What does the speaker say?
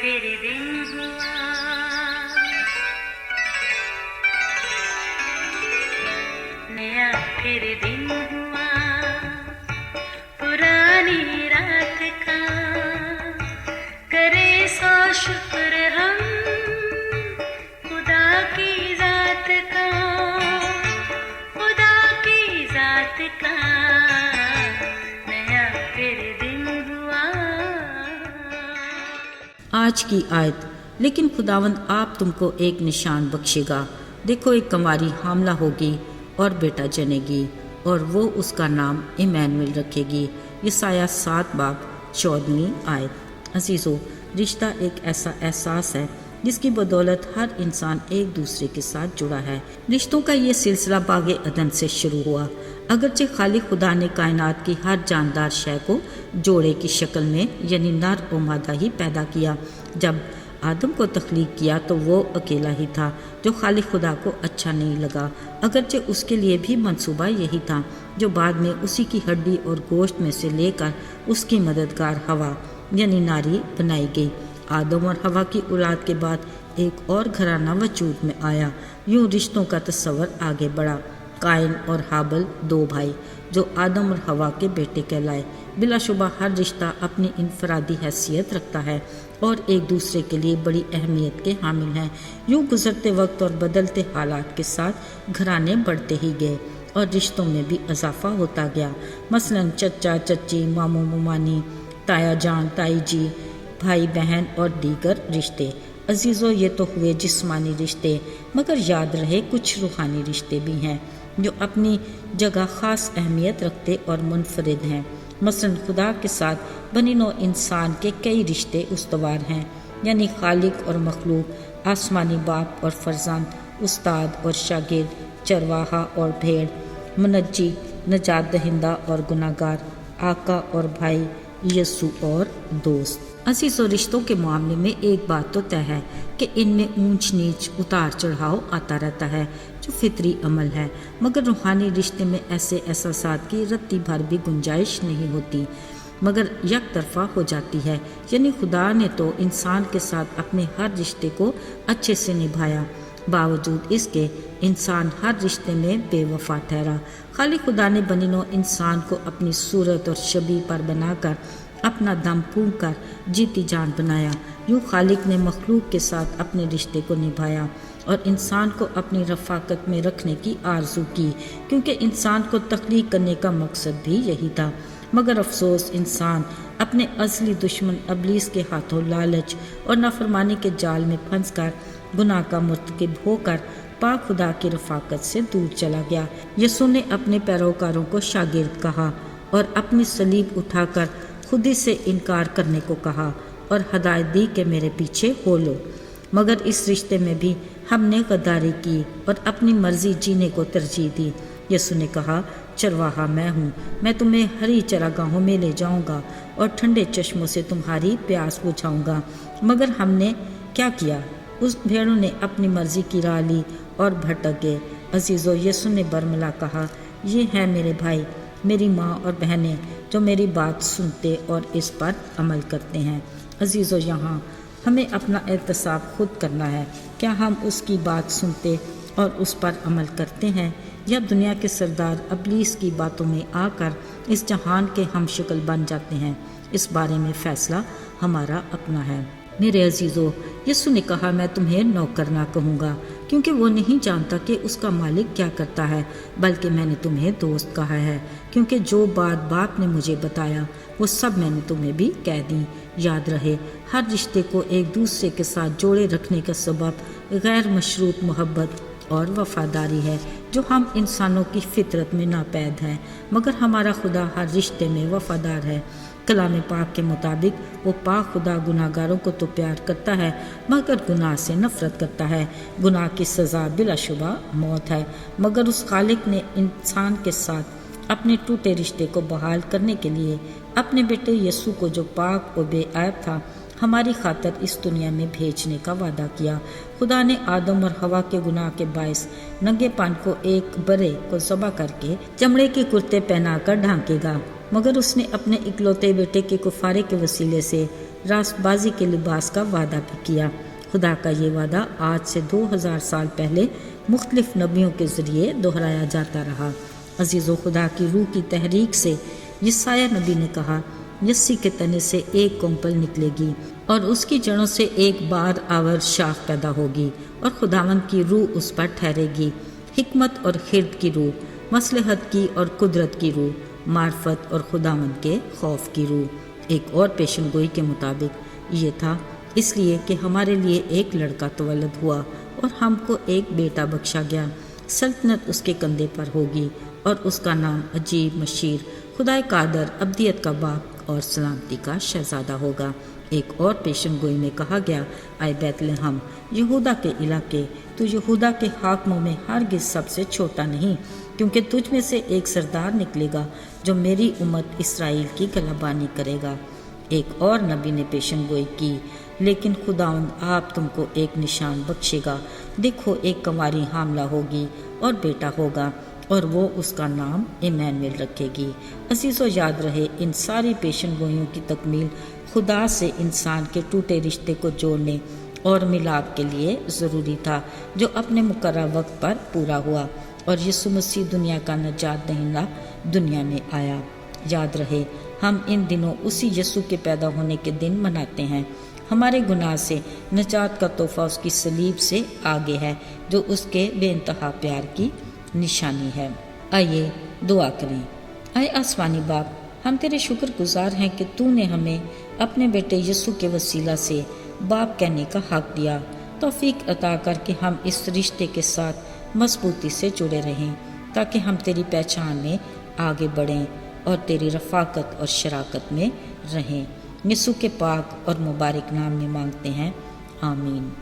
फिर दिन हुआ, नया फिर दिन हुआ, पुरानी रात का करे सो शुक्र हम खुदा की जात का, खुदा की जात का नया फिर दिन हुआ। आज की आयत, लेकिन खुदावंद आप तुमको एक निशान बख्शेगा। देखो, एक कंवारी हामला होगी और बेटा जनेगी और वो उसका नाम इमैनुएल रखेगी। यसाया 7 बाब 14वीं आयत। अजीज़ों, रिश्ता एक ऐसा एहसास है जिसकी बदौलत हर इंसान एक दूसरे के साथ जुड़ा है। रिश्तों का ये सिलसिला बागे अदन से शुरू हुआ। अगरचे खालिक खुदा ने कायनात की हर जानदार शय को जोड़े की शक्ल में यानी नर और मादा ही पैदा किया। जब आदम को तख्लीक किया तो वो अकेला ही था, जो खालिक खुदा को अच्छा नहीं लगा, अगरचे उसके लिए भी मंसूबा यही था, जो बाद में उसी की हड्डी और गोश्त में से लेकर उसकी मददगार हवा यानी नारी बनाई गई। आदम और हवा की औलाद के बाद एक और घराना वजूद में आया। यूं रिश्तों का तस्वर आगे बढ़ा। कायन और हाबल 2 भाई जो आदम और हवा के बेटे कहलाए। बिलाशुबा हर रिश्ता अपनी इनफरादी हैसियत रखता है और एक दूसरे के लिए बड़ी अहमियत के हामिल हैं। यूं गुजरते वक्त और बदलते हालात के साथ घराने बढ़ते ही गए और रिश्तों में भी इजाफा होता गया। मसलन चचा चची, मामू मुमानी, ताया जान ताई जी, भाई बहन और दीगर रिश्ते। अजीज़ों, ये तो हुए जिस्मानी रिश्ते, मगर याद रहे कुछ रूहानी रिश्ते भी हैं जो अपनी जगह ख़ास अहमियत रखते और मुनफरिद हैं। मसलन खुदा के साथ बनी नौ इंसान के कई रिश्ते उस्तवार हैं, यानी खालिक और मखलूक, आसमानी बाप और फर्जंद, उस्ताद और शागिर्द, चरवाहा और भेड़, मुनज्जी, नजात दहिंदा और गुनाहगार, आका और भाई, यसु और दोस्त। अजीज़ों, रिश्तों के मामले में एक बात तो तय है कि इनमें ऊंच नीच, उतार चढ़ाव आता रहता है, जो फितरी अमल है। मगर रूहानी रिश्ते में ऐसे एहसासात की रत्ती भर भी गुंजाइश नहीं होती, मगर एक तरफा हो जाती है। यानी खुदा ने तो इंसान के साथ अपने हर रिश्ते को अच्छे से निभाया, बावजूद इसके इंसान हर रिश्ते में बेवफा ठहरा। खाली खुदा ने बनी नौ इंसान को अपनी सूरत और शबीह पर बनाकर अपना दम फूंक कर जीती जान बनाया। यूँ खालिक ने मखलूक के साथ अपने रिश्ते को निभाया और इंसान को अपनी रफ़ाकत में रखने की आरज़ू की, क्योंकि इंसान को तख्लीक करने का मकसद भी यही था। मगर अफसोस, इंसान अपने असली दुश्मन इब्लीस के हाथों लालच और नाफरमानी के जाल में फंसकर गुनाह का मुर्तकिब होकर पाक खुदा की रफ़ाकत से दूर चला गया। यसू ने अपने पैरोकारों को शागिर्द कहा और अपनी सलीब उठाकर खुदी से इनकार करने को कहा और हदायत दी कि मेरे पीछे हो लो। मगर इस रिश्ते में भी हमने गद्दारी की और अपनी मर्जी जीने को तरजीह दी। यसू ने कहा, चरवाहा मैं हूँ, मैं तुम्हें हरी चरागाहों में ले जाऊँगा और ठंडे चश्मों से तुम्हारी प्यास बुझाऊँगा। मगर हमने क्या किया? उस भेड़ों ने अपनी मर्जी की राह ली और भटक गए। अजीज़ों, यसू ने बरमला कहा, ये हैं मेरे भाई, मेरी माँ और बहनें जो मेरी बात सुनते और इस पर अमल करते हैं। अजीज़ों, यहाँ हमें अपना एहतसाब खुद करना है। क्या हम उसकी बात सुनते और उस पर अमल करते हैं, या दुनिया के सरदार इब्लीस की बातों में आकर इस जहान के हमशक्ल बन जाते हैं? इस बारे में फ़ैसला हमारा अपना है। मेरे अजीज़ों, यसू ने कहा, मैं तुम्हें नौकर ना कहूँगा, क्योंकि वो नहीं जानता कि उसका मालिक क्या करता है, बल्कि मैंने तुम्हें दोस्त कहा है, क्योंकि जो बात बाप ने मुझे बताया वो सब मैंने तुम्हें भी कह दी। याद रहे, हर रिश्ते को एक दूसरे के साथ जोड़े रखने का सबब गैर मशरूत मोहब्बत और वफादारी है, जो हम इंसानों की फितरत में नापैद है। मगर हमारा खुदा हर रिश्ते में वफादार है। कलाम पाक के मुताबिक वो पाक खुदा गुनाहगारों को तो प्यार करता है, मगर गुनाह से नफरत करता है। गुनाह की सज़ा बिलाशुबा मौत है, मगर उस खालिक ने इंसान के साथ अपने टूटे रिश्ते को बहाल करने के लिए अपने बेटे यसू को, जो पाक और बेऐब था, हमारी खातर इस दुनिया में भेजने का वादा किया। खुदा ने आदम और हवा के गुनाह के बायस नंगेपन को एक बरे को ज़बह करके चमड़े के कुर्ते पहनाकर ढांकेगा मगर उसने अपने इकलौते बेटे के कुफारे के वसीले से रास्तबाजी के लिबास का वादा भी किया। खुदा का ये वादा आज से 2000 साल पहले मुख्तलिफ नबियों के ज़रिए दोहराया जाता रहा। अजीज़ो, खुदा की रूह की तहरीक से यसाया नबी ने कहा, यस्सी के तने से एक कोंपल निकलेगी और उसकी जड़ों से एक बार आवर शाख पैदा होगी और खुदावंद की रूह उस पर ठहरेगी, हिकमत और खिर्द की रूह, मसलहत की और कुदरत की रूह, मार्फत और खुदावंद के खौफ की रूह। एक और पेशन गोई के मुताबिक ये था इसलिए कि हमारे लिए एक लड़का तवल्लद हुआ और हमको एक बेटा बख्शा गया। सल्तनत उसके कंधे पर होगी और उसका नाम अजीब, मशीर, खुदाए कादर, अब्दियत का बाप और सलामती का शहजादा होगा। एक और पेशन गोई में कहा गया, आए बैतलहम, यहूदा के इलाके, तू यहूदा के हाकमों में हरगिज़ सबसे छोटा नहीं, क्योंकि तुझ में से एक सरदार निकलेगा जो मेरी उम्मत इसराइल की गलाबानी करेगा। एक और नबी ने पेशन गोई की, लेकिन खुदावंद आप तुमको एक निशान बख्शेगा। देखो, एक कंवारी हामला होगी और बेटा होगा और वो उसका नाम इमैनुएल रखेगी। अजीज़ों, याद रहे, इन सारी पेशन गोइयों की तकमील खुदा से इंसान के टूटे रिश्ते को जोड़ने और मिलाप के लिए ज़रूरी था, जो अपने मुकर्रर वक्त पर पूरा हुआ और यीशु मसीह दुनिया का नजात दहिंदा दुनिया में आया। याद रहे, हम इन दिनों उसी यीशु के पैदा होने के दिन मनाते हैं। हमारे गुनाह से नजात का तोहफा उसकी सलीब से आगे है, जो उसके बेइंतहा प्यार की निशानी है। आइए दुआ करें। आए आसमानी बाप, हम तेरे शुक्रगुजार हैं कि तूने हमें अपने बेटे यीशु के वसीला से बाप कहने का हक दिया। तौफीक अता करके हम इस रिश्ते के साथ मजबूती से जुड़े रहें, ताकि हम तेरी पहचान में आगे बढ़ें और तेरी रफ़ाकत और शराकत में रहें। यीशु के पाक और मुबारक नाम में मांगते हैं, आमीन।